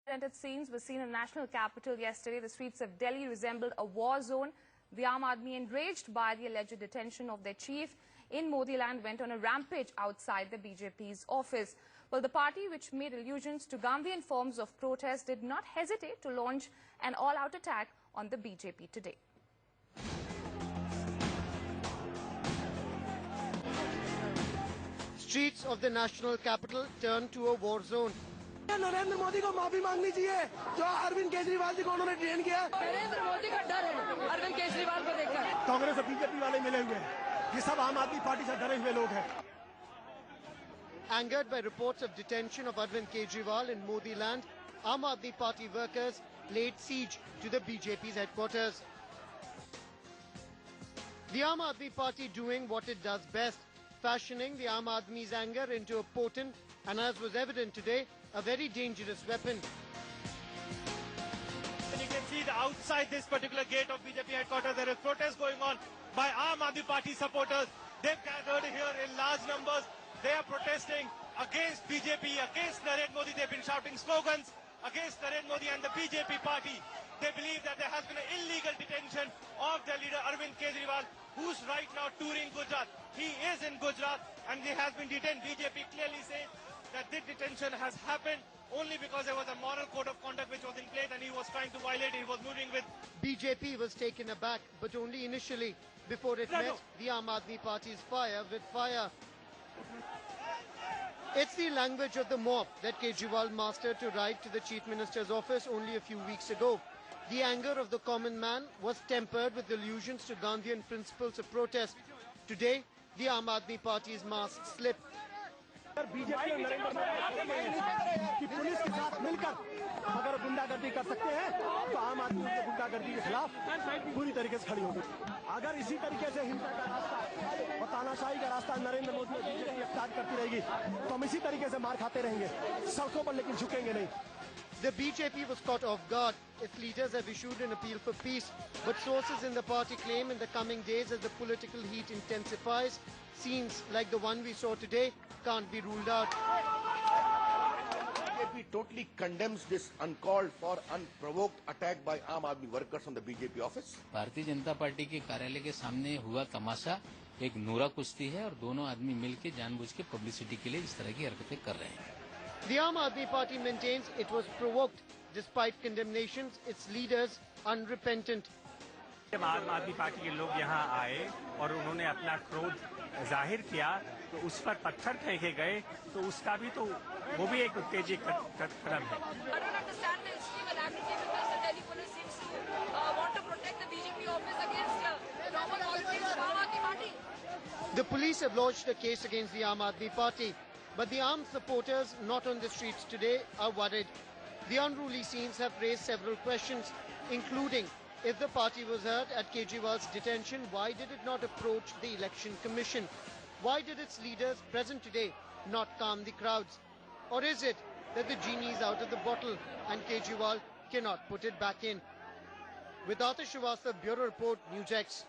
Unprecedented scenes were seen in the national capital yesterday. The streets of Delhi resembled a war zone. The Aam Aadmi, enraged by the alleged detention of their chief in Modi land, went on a rampage outside the BJP's office. Well, the party, which made allusions to Gandhian forms of protest, did not hesitate to launch an all-out attack on the BJP today. Streets of the national capital turned to a war zone. Narendra Modi को माफी मांगनी चाहिए जो अरविंद केजरीवाल जी को उन्होंने train किया। नरेंद्र मोदी का डर है अरविंद केजरीवाल को देखकर। कांग्रेस और बीजेपी वाले मिले हुए हैं, ये सब आम आदमी पार्टी से डरे हुए लोग हैं। Angered by reports of detention of Arvind Kejriwal in Modi land, Aam Aadmi Party workers laid siege to the BJP's headquarters. The Aam Aadmi Party doing what it does best, fashioning the Aam Aadmi's anger into a potent and, as was evident today, a very dangerous weapon. And you can see that outside this particular gate of BJP headquarters, there is protest going on by Aam Aadmi Party supporters. They've gathered here in large numbers. They are protesting against BJP, against Narendra Modi. They've been shouting slogans against Narendra Modi and the BJP party. They believe that there has been an illegal detention of their leader Arvind Kejriwal, who's right now touring Gujarat. He is in Gujarat and he has been detained. BJP clearly says that this detention has happened only because there was a moral code of conduct which was in place and he was trying to violate it. He was moving with... BJP was taken aback, but only initially, before it met the Aam Aadmi Party's fire with fire. It's the language of the mob that Kejriwal mastered to ride to the Chief Minister's office only a few weeks ago. The anger of the common man was tempered with allusions to Gandhian principles of protest. Today, the Aam Aadmi Party's mask slipped. BJP और नरेंद्र मोदी कि police के साथ मिलकर अगर गुंडागर्दी कर सकते हैं तो आम आदमी की गुंडागर्दी के खिलाफ पूरी तरीके से खड़ी होगी। अगर इसी तरीके से हिंसा का रास्ता और तानाशाही का रास्ता नरेंद्र मोदी और बीजेपी अख्तियार करती रहेगी तो हम इसी तरीके से मार खाते रहेंगे सड़कों पर, लेकिन झुकेंगे नहीं। The BJP was caught off guard. Its leaders have issued an appeal for peace, but sources in the party claim in the coming days, as the political heat intensifies, scenes like the one we saw today can't be ruled out. BJP totally condemns this uncalled for, unprovoked attack by Aam Aadmi workers on the BJP office. Bharatiya Janata party के कार्यालय के सामने हुआ तमाशा एक नूरा कुश्ती है और दोनों आदमी मिलकर जानबूझ के पब्लिसिटी के लिए इस तरह की हरकतें कर रहे हैं। The Aam Aadmi Party maintains it was provoked. Despite condemnations, its leaders unrepentant. जब आम आदमी पार्टी के लोग यहाँ आए और उन्होंने अपना क्रोध जाहिर किया तो उस पर पत्थर फेंके गए, तो उसका भी तो वो भी एक उत्तेजक कदम है। The police have lodged a case against the Aam Aadmi Party, but the armed supporters not on the streets today are worried. The unruly scenes have raised several questions, including if the party was hurt at Kejriwal's detention, why did it not approach the Election Commission? Why did its leaders present today not calm the crowds? Or is it that the genie is out of the bottle and Kejriwal cannot put it back in? With Atish Srivastava, Bureau Report, News X.